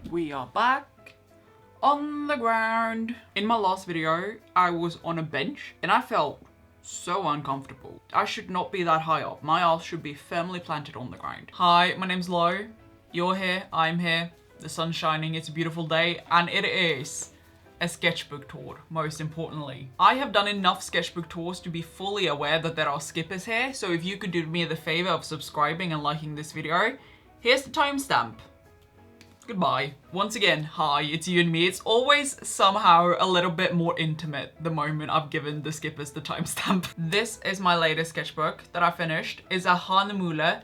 We are back on the ground. In my last video, I was on a bench and I felt so uncomfortable. I should not be that high up. My ass should be firmly planted on the ground. Hi, my name's Lo. You're here, I'm here. The sun's shining, it's a beautiful day, and it is a sketchbook tour, most importantly. I have done enough sketchbook tours to be fully aware that there are skippers here, so if you could do me the favor of subscribing and liking this video, here's the timestamp. Goodbye. Once again, hi, it's you and me. It's always somehow a little bit more intimate the moment I've given the skippers the timestamp. This is my latest sketchbook that I finished. It's a 𝐬𝐤𝐞𝐭𝐜𝐡𝐛�𝐨𝐤.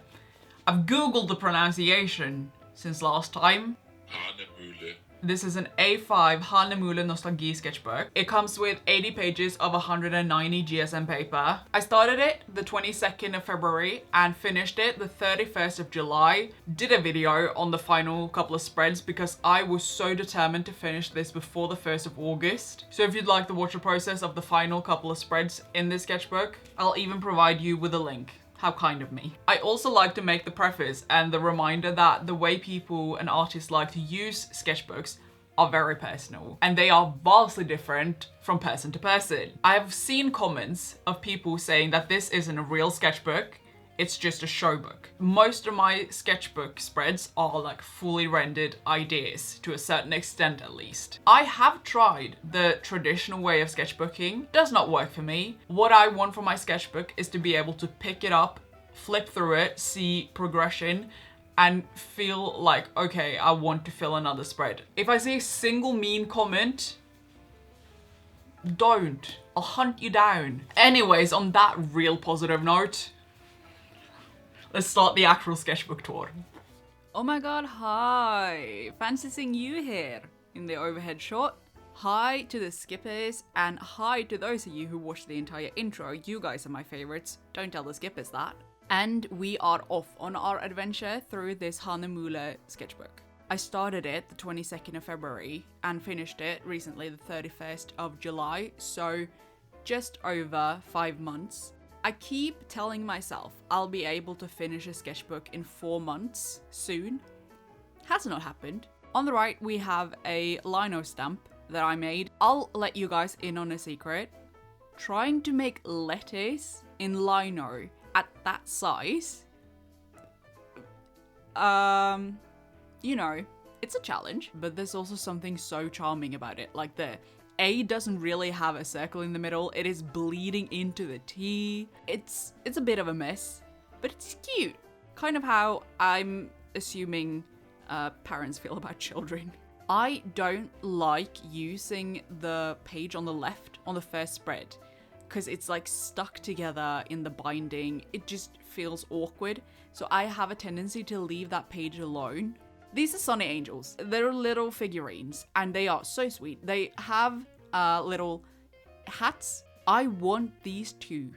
I've googled the pronunciation since last time. 𝐬𝐤𝐞𝐭𝐜𝐡𝐛�𝐨𝐤. This is an A5 𝐬𝐤𝐞𝐭𝐜𝐡�ن�𝐨𝐤 sketchbook. It comes with 80 pages of 190 GSM paper. I started it the 22nd of February and finished it the 31st of July. Did a video on the final couple of spreads because I was so determined to finish this before the 1st of August. So if you'd like to watch the process of the final couple of spreads in this sketchbook, I'll even provide you with a link. How kind of me. I also like to make the preface and the reminder that the way people and artists like to use sketchbooks are very personal and they are vastly different from person to person. I have seen comments of people saying that this isn't a real sketchbook, it's just a show book. Most of my sketchbook spreads are like fully rendered ideas, to a certain extent at least. I have tried the traditional way of sketchbooking, does not work for me. What I want from my sketchbook is to be able to pick it up, flip through it, see progression, and feel like, okay, I want to fill another spread. If I see a single mean comment, don't. I'll hunt you down. Anyways, on that real positive note, let's start the actual sketchbook tour. Oh my god, hi! Fancy seeing you here in the overhead shot. Hi to the skippers, and hi to those of you who watched the entire intro. You guys are my favorites. Don't tell the skippers that. And we are off on our adventure through this 𝐬𝐤𝐞𝐭𝐜𝐡𝐛�𝐨𝐤 sketchbook. I started it the 22nd of February and finished it recently the 31st of July, so just over 5 months. I keep telling myself I'll be able to finish a sketchbook in 4 months soon. Has not happened. On the right, we have a lino stamp that I made. I'll let you guys in on a secret. Trying to make letters in lino at that size, you know, it's a challenge, but there's also something so charming about it. Like the A doesn't really have a circle in the middle. It is bleeding into the T. It's a bit of a mess, but it's cute. Kind of how I'm assuming parents feel about children. I don't like using the page on the left on the first spread because it's like stuck together in the binding. It just feels awkward. So I have a tendency to leave that page alone. These are Sunny Angels. They're little figurines and they are so sweet. They have little hats. I want these two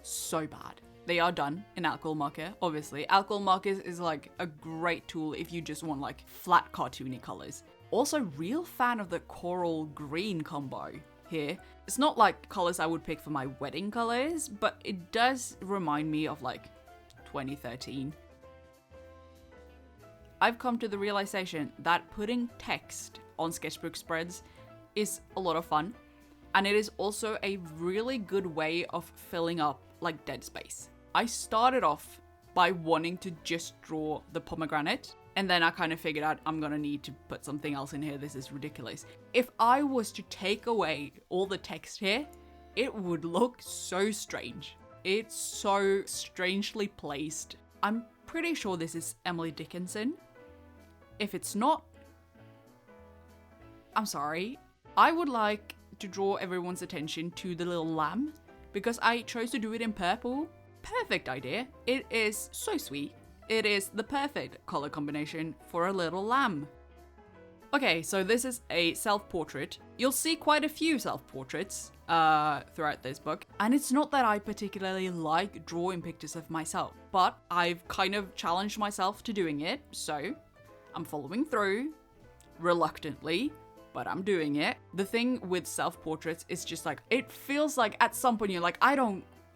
so bad. They are done in alcohol marker, obviously. Alcohol markers is like a great tool if you just want like flat cartoony colors. Also, real fan of the coral green combo here. It's not like colors I would pick for my wedding colors, but it does remind me of like 2013. I've come to the realization that putting text on sketchbook spreads is a lot of fun, and it is also a really good way of filling up like dead space. I started off by wanting to just draw the pomegranate, and then I kind of figured out I'm gonna need to put something else in here. This is ridiculous. If I was to take away all the text here, it would look so strange. It's so strangely placed. I'm pretty sure this is Emily Dickinson. If it's not, I'm sorry. I would like to draw everyone's attention to the little lamb because I chose to do it in purple. Perfect idea. It is so sweet. It is the perfect color combination for a little lamb. Okay, so this is a self-portrait. You'll see quite a few self-portraits throughout this book. And it's not that I particularly like drawing pictures of myself, but I've kind of challenged myself to doing it. So I'm following through reluctantly, but I'm doing it. The thing with self-portraits is just like, it feels like at some point you're like,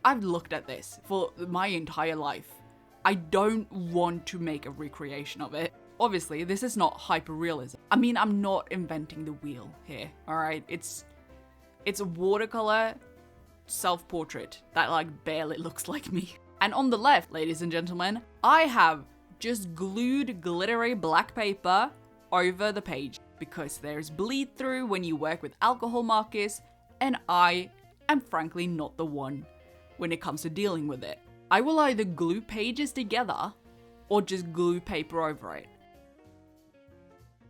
I've looked at this for my entire life. I don't want to make a recreation of it. obviously, this is not hyper-realism. I mean, I'm not inventing the wheel here, alright? It's a watercolor self-portrait that like barely looks like me. And on the left, ladies and gentlemen, I have just glued glittery black paper over the page because there's bleed through when you work with alcohol markers, and I am frankly not the one when it comes to dealing with it. I will either glue pages together or just glue paper over it.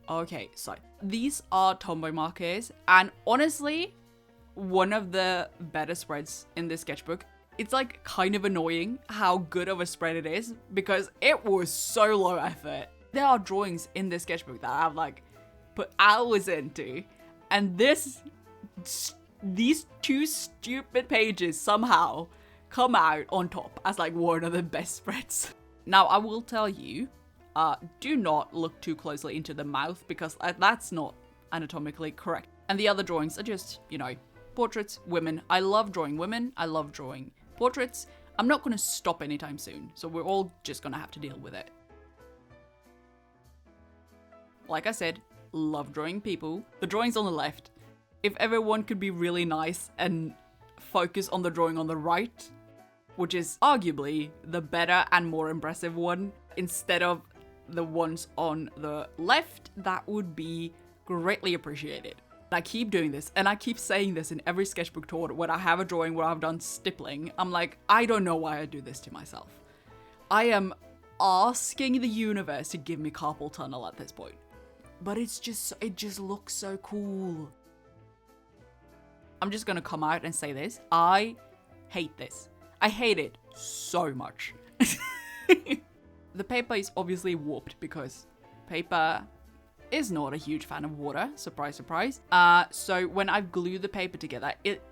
Okay, so these are tombow markers, and honestly, one of the better spreads in this sketchbook. It's like kind of annoying how good of a spread it is because it was so low effort. There are drawings in this sketchbook that I've like put hours into, and these two stupid pages somehow come out on top as like one of the best spreads. Now I will tell you, do not look too closely into the mouth because that's not anatomically correct. And the other drawings are just, you know, portraits, women. I love drawing women. I love drawing portraits. I'm not going to stop anytime soon, so we're all just going to have to deal with it. Like I said, love drawing people. The drawings on the left, if everyone could be really nice and focus on the drawing on the right, which is arguably the better and more impressive one, instead of the ones on the left, that would be greatly appreciated. I keep doing this, and I keep saying this in every sketchbook tour when I have a drawing where I've done stippling. I'm like, I don't know why I do this to myself. I am asking the universe to give me carpal tunnel at this point. But it just looks so cool. I'm just gonna come out and say this. I hate this. I hate it so much. The paper is obviously warped because paper is not a huge fan of water. Surprise, surprise. So when I glue the paper together, it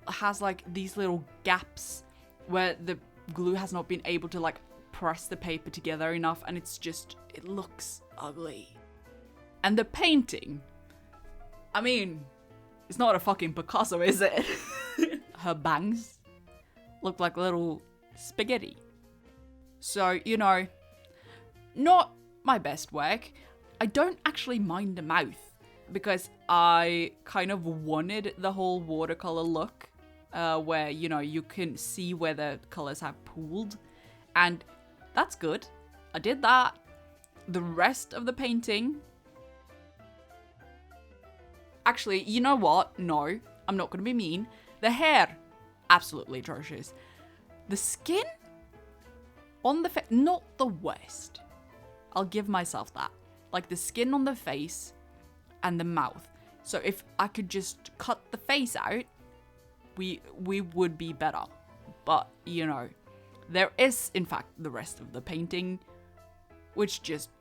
has like these little gaps where the glue has not been able to like press the paper together enough, and it looks ugly. And the painting, I mean, it's not a fucking Picasso, is it? Her bangs look like little spaghetti. So, you know, not my best work. I don't actually mind the mouth because I kind of wanted the whole watercolor look where, you know, you can see where the colors have pooled, and that's good. I did that. The rest of the painting, actually, you know what? No, I'm not going to be mean. The hair, absolutely atrocious. The skin on the face, not the worst. I'll give myself that. Like the skin on the face and the mouth. So if I could just cut the face out, we would be better. But, you know, there is, in fact, the rest of the painting, which just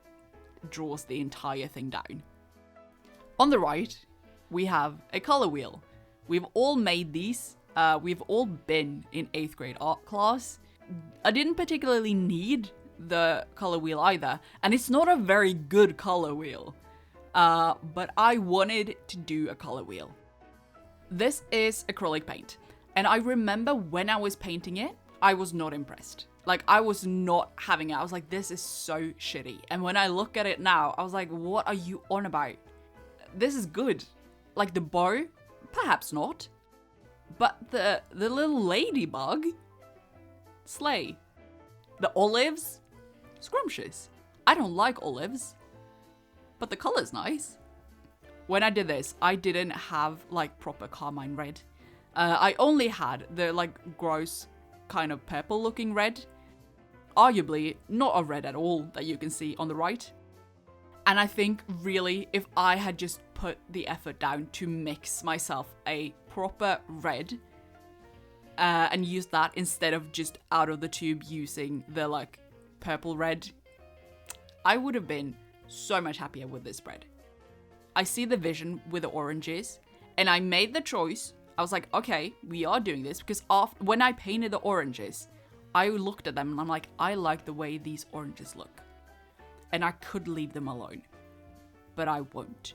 draws the entire thing down. On the right, we have a color wheel. We've all made these. We've all been in 8th grade art class. I didn't particularly need the color wheel either, and it's not a very good color wheel, but I wanted to do a color wheel. This is acrylic paint, and I remember when I was painting it, I was not impressed. Like, I was not having it. I was like, this is so shitty. And when I look at it now, I was like, what are you on about? This is good. Like the bow, perhaps not, but the little ladybug, slay. The olives, scrumptious. I don't like olives, but the color's nice. When I did this, I didn't have like proper carmine red. I only had the like gross kind of purple looking red. Arguably not a red at all that you can see on the right. And I think really if I had just put the effort down to mix myself a proper red and use that instead of just out of the tube using the like purple red, I would have been so much happier with this spread. I see the vision with the oranges, and I made the choice. I was like, okay, we are doing this because when I painted the oranges, I looked at them and I'm like, I like the way these oranges look. And I could leave them alone, but I won't.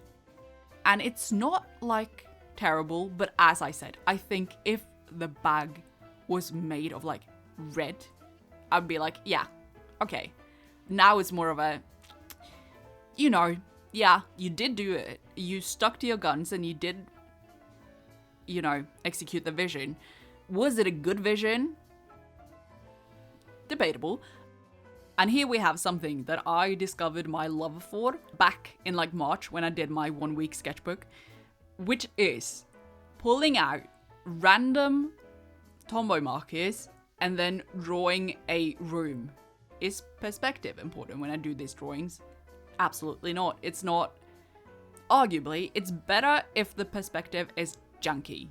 And it's not like terrible, but as I said, I think if the bag was made of like red, I'd be like, yeah, okay. Now it's more of a, you know, yeah, you did do it. You stuck to your guns and you did, you know, execute the vision. Was it a good vision? Debatable. And here we have something that I discovered my love for back in like March when I did my 1 week sketchbook, which is pulling out random tombow markers and then drawing a room. Is perspective important when I do these drawings? Absolutely not. It's not. Arguably, it's better if the perspective is janky.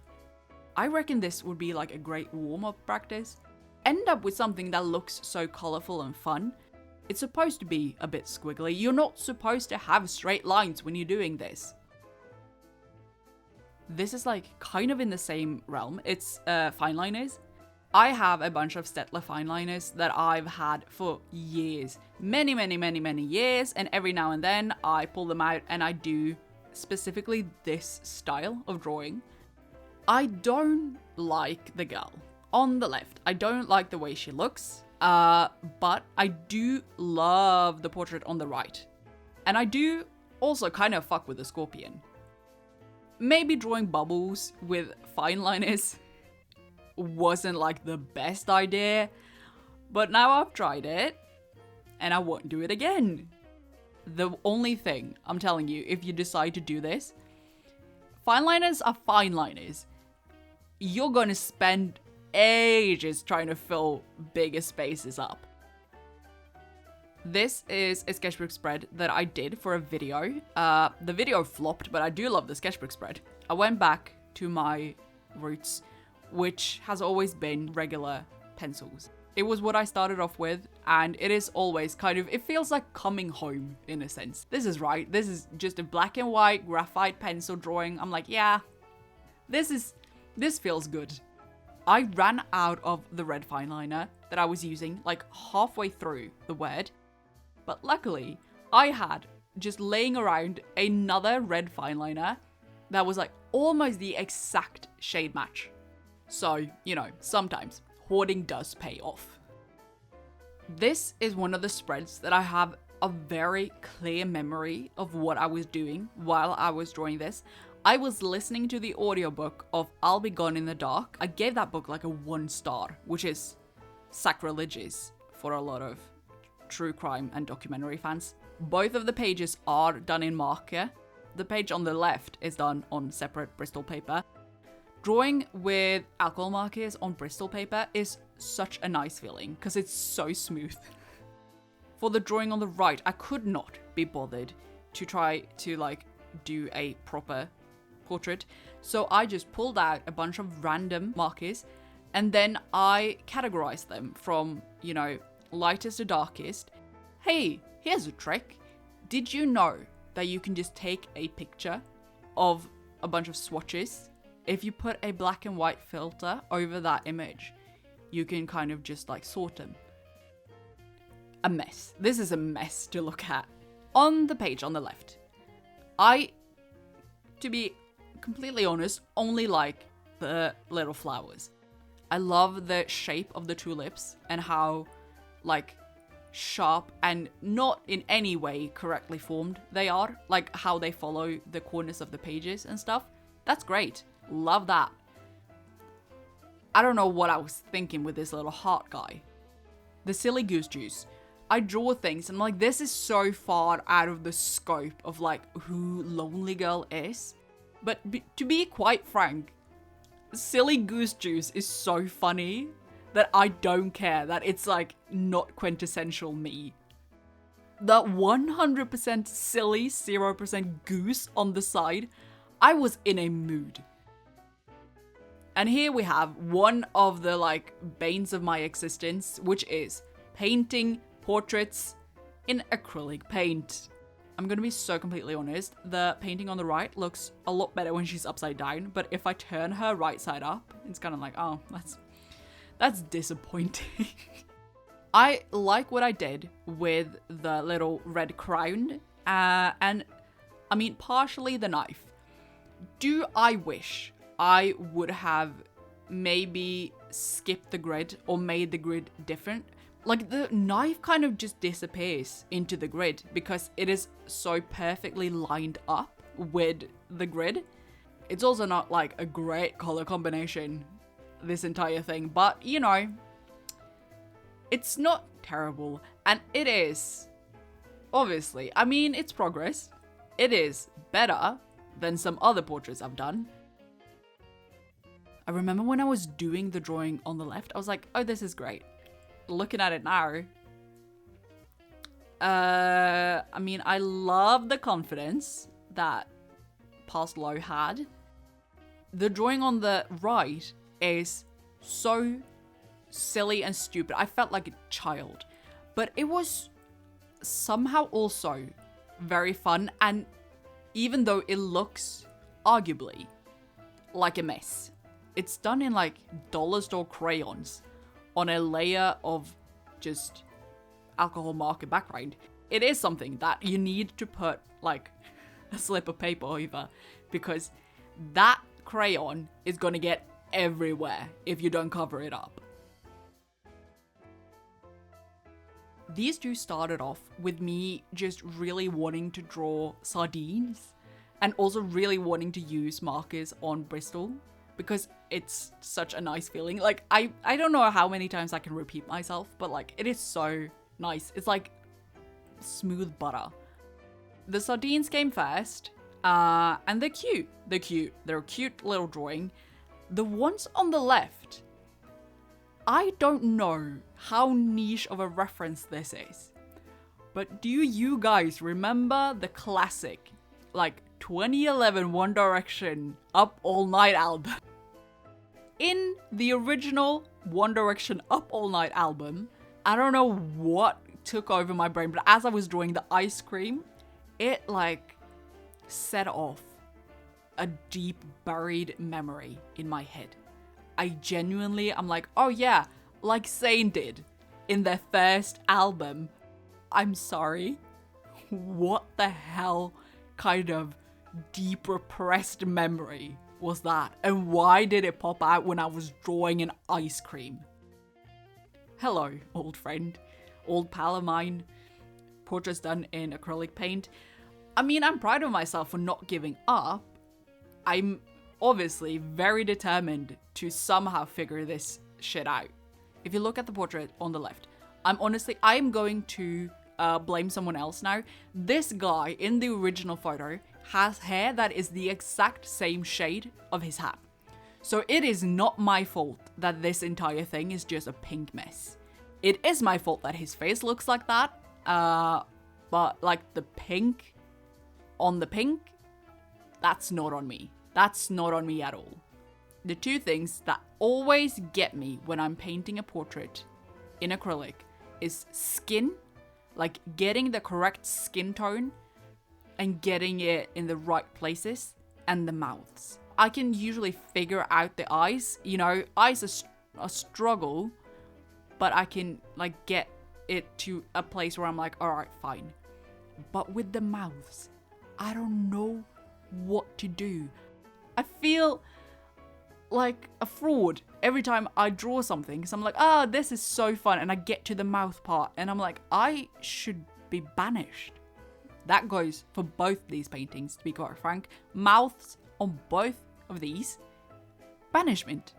I reckon this would be like a great warm-up practice. End up with something that looks so colorful and fun. It's supposed to be a bit squiggly. You're not supposed to have straight lines when you're doing this. This is like kind of in the same realm. It's fine liners. I have a bunch of Stettler fine liners that I've had for years. Many years. And every now and then I pull them out and I do specifically this style of drawing. I don't like the girl on the left. I don't like the way she looks. But I do love the portrait on the right. And I do also kind of fuck with the scorpion. Maybe drawing bubbles with fine liners wasn't like the best idea, but now I've tried it and I won't do it again. The only thing I'm telling you, if you decide to do this, fine liners are fine liners. You're gonna spend ages trying to fill bigger spaces up. This is a sketchbook spread that I did for a video. The video flopped, but I do love the sketchbook spread. I went back to my roots, which has always been regular pencils. It was what I started off with, and it is always kind of, it feels like coming home in a sense. This is right. This is just a black and white graphite pencil drawing. I'm like, yeah, this feels good. I ran out of the red fine liner that I was using like halfway through the word, but luckily I had just laying around another red fine liner that was like almost the exact shade match. So, you know, sometimes hoarding does pay off. This is one of the spreads that I have a very clear memory of what I was doing while I was drawing this. I was listening to the audiobook of I'll Be Gone in the Dark. I gave that book like a 1 star, which is sacrilegious for a lot of true crime and documentary fans. Both of the pages are done in marker. The page on the left is done on separate Bristol paper. Drawing with alcohol markers on Bristol paper is such a nice feeling because it's so smooth. For the drawing on the right, I could not be bothered to try to like do a proper portrait. So I just pulled out a bunch of random markers and then I categorized them from, you know, lightest to darkest. Hey, here's a trick. Did you know that you can just take a picture of a bunch of swatches? If you put a black and white filter over that image, you can kind of just like sort them. A mess. This is a mess to look at. On the page on the left, I, to be completely honest, only like the little flowers. I love the shape of the tulips and how like sharp and not in any way correctly formed they are. Like how they follow the corners of the pages and stuff. That's great. Love that. I don't know what I was thinking with this little heart guy. The silly goose juice. I draw things and I'm like, this is so far out of the scope of like who Lonely Girl is. But to be quite frank, silly goose juice is so funny that I don't care that it's like not quintessential me. That 100% silly 0% goose on the side, I was in a mood. And here we have one of the like banes of my existence, which is painting portraits in acrylic paint. I'm gonna be so completely honest, the painting on the right looks a lot better when she's upside down, but if I turn her right side up, it's kind of like, oh, that's disappointing. I like what I did with the little red crown, and I mean, partially the knife. Do I wish I would have maybe skipped the grid or made the grid different? Like the knife kind of just disappears into the grid because it is so perfectly lined up with the grid. It's also not like a great color combination, this entire thing, but you know, it's not terrible. And it is, obviously, I mean, it's progress. It is better than some other portraits I've done. I remember when I was doing the drawing on the left, I was like, oh, this is great. Looking at it now, I mean, I love the confidence that Past Low had. The drawing on the right is so silly and stupid. I felt like a child, but it was somehow also very fun. And even though it looks arguably like a mess, it's done in like dollar store crayons on a layer of just alcohol marker background. It is something that you need to put like a slip of paper over, because that crayon is gonna get everywhere if you don't cover it up. These two started off with me just really wanting to draw sardines and also really wanting to use markers on Bristol, because it's such a nice feeling. Like, I don't know how many times I can repeat myself, but like, it is so nice. It's like smooth butter. The sardines came first, and they're cute. They're a cute little drawing. The ones on the left, I don't know how niche of a reference this is, but do you guys remember the classic, like 2011 One Direction Up All Night album? In the original One Direction Up All Night album, I don't know what took over my brain, but as I was drawing the ice cream, it like set off a deep buried memory in my head. I genuinely, I'm like, oh yeah, like Zayn did in their first album. I'm sorry, what the hell kind of deep repressed memory was that? And why did it pop out when I was drawing an ice cream? Hello, old friend, old pal of mine, portraits done in acrylic paint. I mean, I'm proud of myself for not giving up. I'm obviously very determined to somehow figure this shit out. If you look at the portrait on the left, I'm going to blame someone else now. This guy in the original photo has hair that is the exact same shade of his hat. So it is not my fault that this entire thing is just a pink mess. It is my fault that his face looks like that, but like the pink on the pink, that's not on me. That's not on me at all. The two things that always get me when I'm painting a portrait in acrylic is skin, like getting the correct skin tone and getting it in the right places, and the mouths. I can usually figure out the eyes. You know, eyes are a struggle, but I can like get it to a place where I'm like, all right, fine. But with the mouths, I don't know what to do. I feel like a fraud every time I draw something, because I'm like, oh, this is so fun, and I get to the mouth part and I'm like, I should be banished. That goes for both these paintings, to be quite frank. Mouths on both of these, banishment.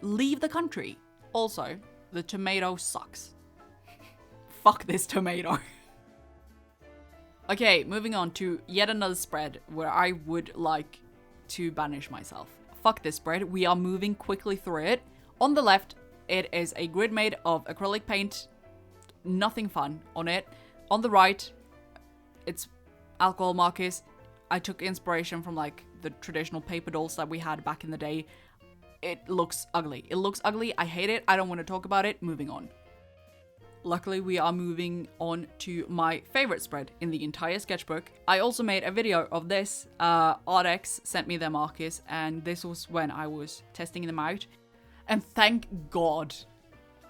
Leave the country. Also, the tomato sucks. Fuck this tomato. Okay, moving on to yet another spread where I would like to banish myself. Fuck this spread. We are moving quickly through it. On the left, it is a grid made of acrylic paint. Nothing fun on it. On the right, it's alcohol markers. I took inspiration from like the traditional paper dolls that we had back in the day. It looks ugly. It looks ugly. I hate it. I don't want to talk about it. Moving on. Luckily, we are moving on to my favorite spread in the entire sketchbook. I also made a video of this. Artx sent me their markers, and this was when I was testing them out. And thank God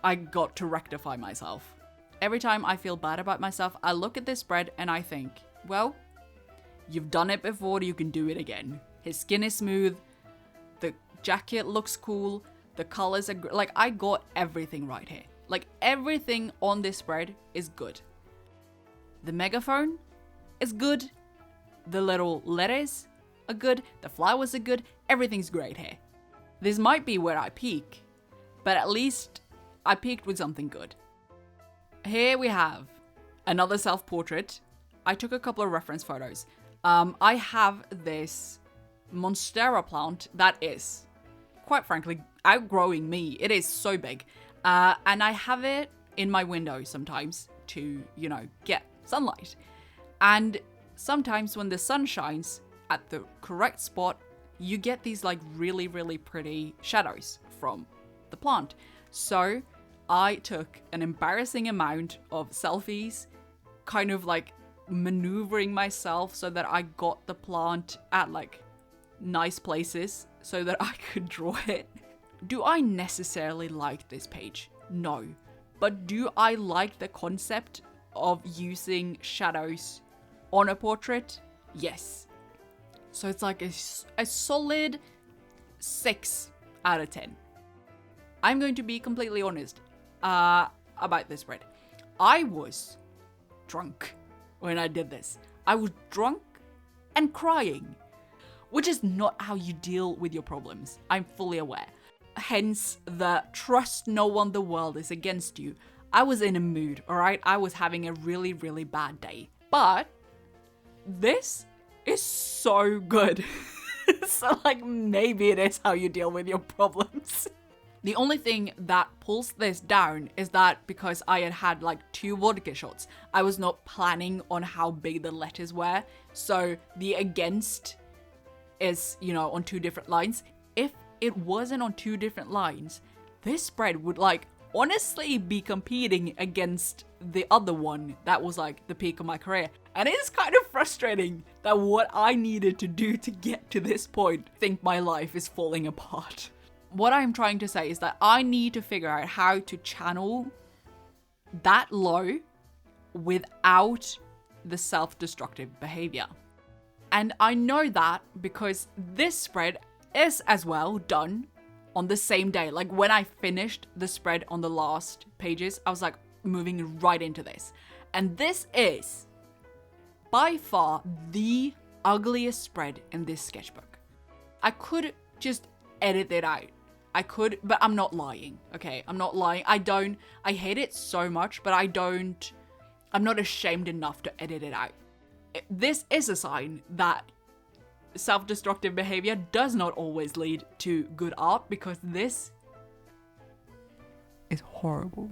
I got to rectify myself. Every time I feel bad about myself, I look at this spread and I think, well, you've done it before, you can do it again. His skin is smooth, the jacket looks cool, the colors are like, I got everything right here. Like everything on this spread is good. The megaphone is good. The little letters are good. The flowers are good. Everything's great here. This might be where I peak, but at least I peaked with something good. Here we have another self-portrait. I took a couple of reference photos. I have this monstera plant that is, quite frankly, outgrowing me. It is so big. And I have it in my window sometimes to, get sunlight. And sometimes when the sun shines at the correct spot, you get these like really, really pretty shadows from the plant. So I took an embarrassing amount of selfies, kind of like maneuvering myself so that I got the plant at like nice places so that I could draw it. Do I necessarily like this page? No. But do I like the concept of using shadows on a portrait? Yes. So it's like a solid 6 out of 10. I'm going to be completely honest about this spread. I was drunk when I did this. I was drunk and crying, which is not how you deal with your problems. I'm fully aware. Hence the trust no one, the world is against you. I was in a mood, alright? I was having a really, really bad day. But this is so good. So like maybe it is how you deal with your problems. The only thing that pulls this down is that because I had like 2 vodka shots, I was not planning on how big the letters were. So the against is, on 2 different lines. If it wasn't on 2 different lines, this spread would like honestly be competing against the other one that was like the peak of my career. And it is kind of frustrating that what I needed to do to get to this point, I think my life is falling apart. What I'm trying to say is that I need to figure out how to channel that low without the self-destructive behavior. And I know that because this spread is as well done on the same day. Like when I finished the spread on the last pages, I was like moving right into this. And this is by far the ugliest spread in this sketchbook. I could just edit it out. I could, but I'm not lying. Okay, I'm not lying. I hate it so much, but I'm not ashamed enough to edit it out. This is a sign that self-destructive behavior does not always lead to good art, because this is horrible.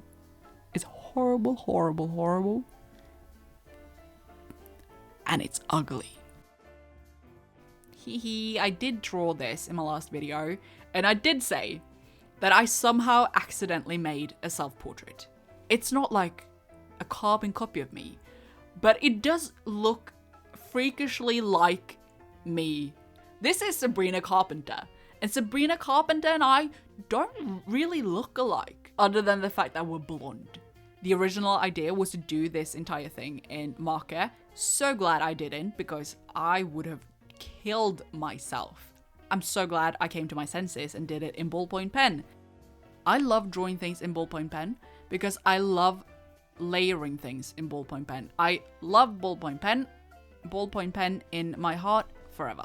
It's horrible, horrible, horrible. And it's ugly. I did draw this in my last video, and I did say that I somehow accidentally made a self-portrait. It's not like a carbon copy of me, but it does look freakishly like me. This is Sabrina Carpenter, and Sabrina Carpenter and I don't really look alike, other than the fact that we're blonde. The original idea was to do this entire thing in marker. So glad I didn't, because I would have killed myself. I'm so glad I came to my senses and did it in ballpoint pen. I love drawing things in ballpoint pen because I love layering things in ballpoint pen. I love ballpoint pen in my heart forever.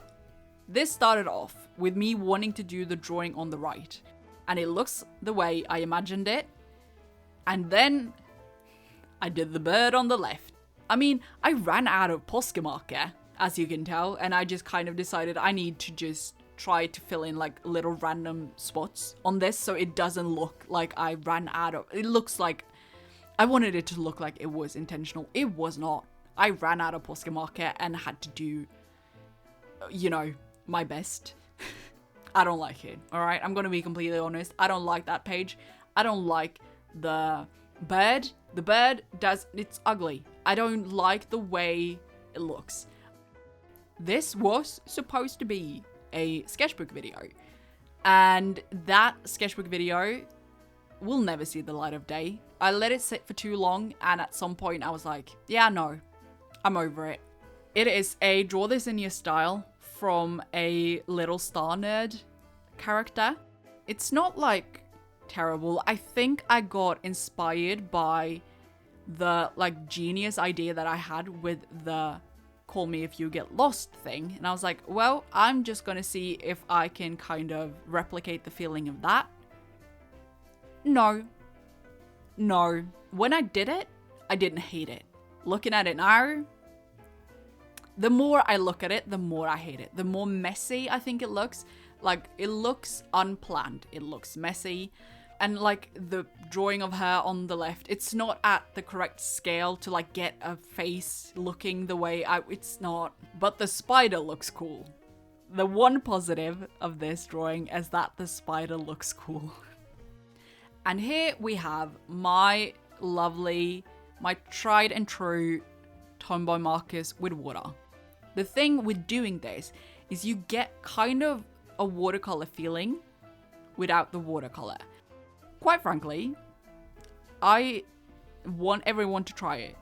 This started off with me wanting to do the drawing on the right, and it looks the way I imagined it, and then I did the bird on the left. I mean, I ran out of Posca marker, as you can tell, and I just kind of decided I need to just try to fill in like little random spots on this so it doesn't look like I ran out of... It looks like... I wanted it to look like it was intentional. It was not. I ran out of Posca marker and had to do, my best. I don't like it, alright? I'm gonna be completely honest. I don't like that page. I don't like the bird. The bird it's ugly. I don't like the way it looks. This was supposed to be a sketchbook video, and that sketchbook video will never see the light of day. I let it sit for too long, and at some point I was like, yeah, no, I'm over it. It is a draw this in your style from a Little Star Nerd character. It's not like terrible. I think I got inspired by the like genius idea that I had with the call me if you get lost thing. And I was like, well, I'm just gonna see if I can kind of replicate the feeling of that. No. When I did it, I didn't hate it. Looking at it now, the more I look at it, the more I hate it. The more messy I think it looks. Like, it looks unplanned. It looks messy. And like the drawing of her on the left, it's not at the correct scale to like get a face looking the way it's not. But the spider looks cool. The one positive of this drawing is that the spider looks cool. And here we have my lovely, my tried and true tombow markers with water. The thing with doing this is you get kind of a watercolor feeling without the watercolor. Quite frankly, I want everyone to try it.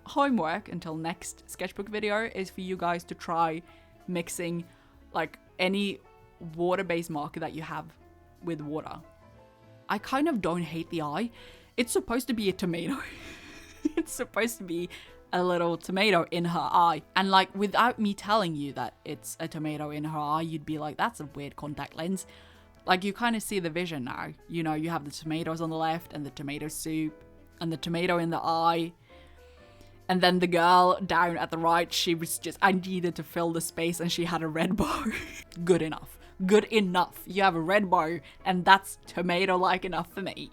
Homework until next sketchbook video is for you guys to try mixing like any water-based marker that you have with water. I kind of don't hate the eye. It's supposed to be a tomato. It's supposed to be a little tomato in her eye. And like, without me telling you that it's a tomato in her eye, you'd be like, that's a weird contact lens. Like, you kind of see the vision now. You know, you have the tomatoes on the left and the tomato soup and the tomato in the eye. And then the girl down at the right, she was just, I needed to fill the space and she had a red bow. Good enough. Good enough. You have a red bow and that's tomato-like enough for me.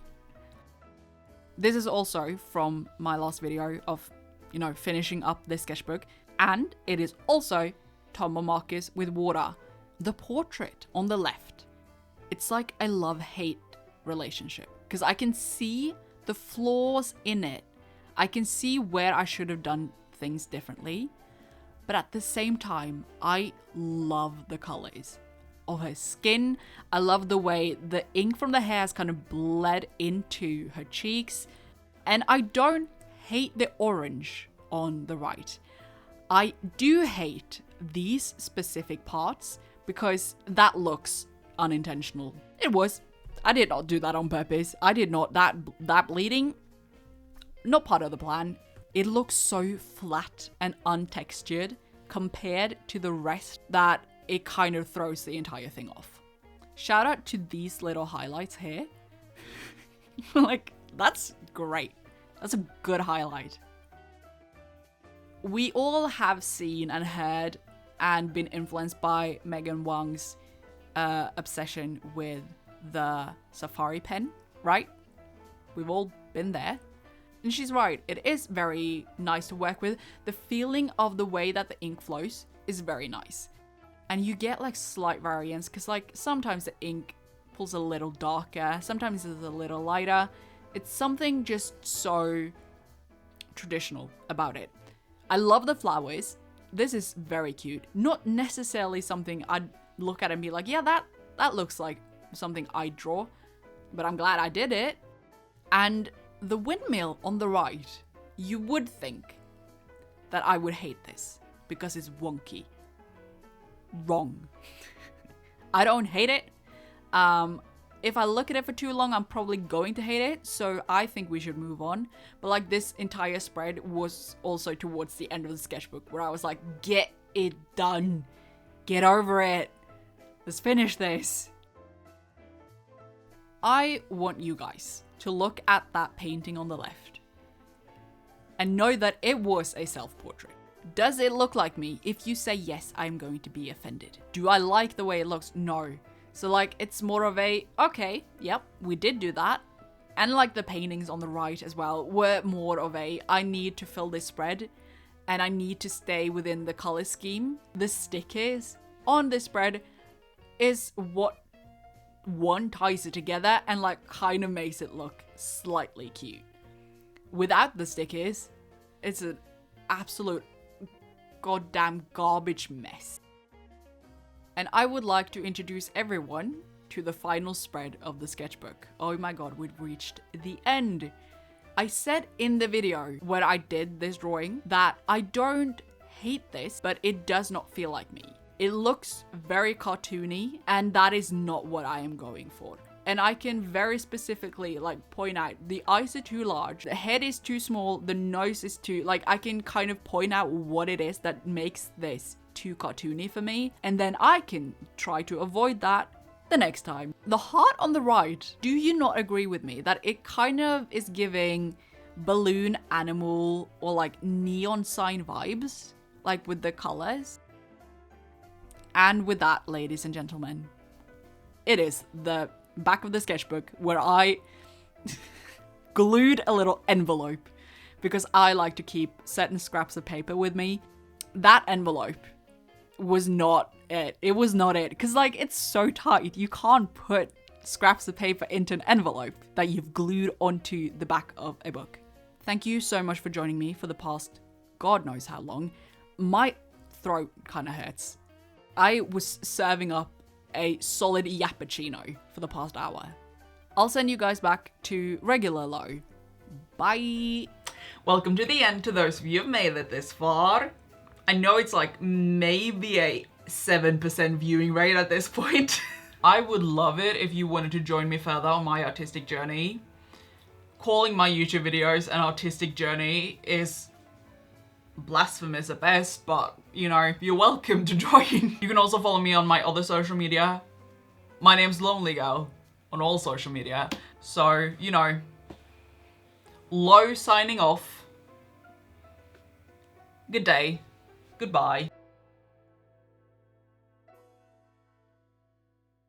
This is also from my last video of, you know, finishing up this sketchbook. And it is also tombow markers with water. The portrait on the left. It's like a love-hate relationship. Because I can see the flaws in it. I can see where I should have done things differently. But at the same time, I love the colors of her skin. I love the way the ink from the hair has kind of bled into her cheeks. And I don't hate the orange on the right. I do hate these specific parts because that looks unintentional. It was. I did not do that on purpose. I did not. That bleeding, not part of the plan. It looks so flat and untextured compared to the rest that it kind of throws the entire thing off. Shout out to these little highlights here. Like, that's great. That's a good highlight. We all have seen and heard and been influenced by Megan Wang's obsession with the safari pen, right? We've all been there. And she's right, it is very nice to work with. The feeling of the way that the ink flows is very nice. And you get like slight variance because like sometimes the ink pulls a little darker, sometimes it's a little lighter. It's something just so traditional about it. I love the flowers. This is very cute. Not necessarily something I'd look at and be like, yeah, that looks like something I'd draw, but I'm glad I did it. And the windmill on the right, you would think that I would hate this because it's wonky. Wrong. I don't hate it. If I look at it for too long, I'm probably going to hate it, so I think we should move on. But like, this entire spread was also towards the end of the sketchbook where I was like, get it done. Get over it. Let's finish this. I want you guys to look at that painting on the left and know that it was a self-portrait. Does it look like me? If you say yes, I'm going to be offended. Do I like the way it looks? No. So like, it's more of a, okay, yep, we did do that. And like the paintings on the right as well were more of a, I need to fill this spread and I need to stay within the color scheme. The stickers on this spread is what one ties it together and like kind of makes it look slightly cute. Without the stickers, it's an absolute goddamn garbage mess. And I would like to introduce everyone to the final spread of the sketchbook. Oh my god, we've reached the end. I said in the video where I did this drawing that I don't hate this, but it does not feel like me. It looks very cartoony, and that is not what I am going for. and I can very specifically like point out the eyes are too large, the head is too small, the nose is too, like I can kind of point out what it is that makes this too cartoony for me, and then I can try to avoid that the next time. The heart on the right, do you not agree with me that it kind of is giving balloon animal or like neon sign vibes, like with the colors? And with that, ladies and gentlemen, it is the back of the sketchbook where I glued a little envelope because I like to keep certain scraps of paper with me. That envelope was not it. It was not it. Because like, it's so tight. You can't put scraps of paper into an envelope that you've glued onto the back of a book. Thank you so much for joining me for the past God knows how long. My throat kind of hurts. I was serving up a solid yappuccino for the past hour. I'll send you guys back to regular low. Bye. Welcome to the end to those of you who've made it this far. I know it's like maybe a 7% viewing rate at this point. I would love it if you wanted to join me further on my artistic journey. Calling my YouTube videos an artistic journey is blasphemous at best, but you know, you're welcome to join. You can also follow me on my other social media. My name's Lonely Girl on all social media. So, you know, Low signing off. Good day. Goodbye.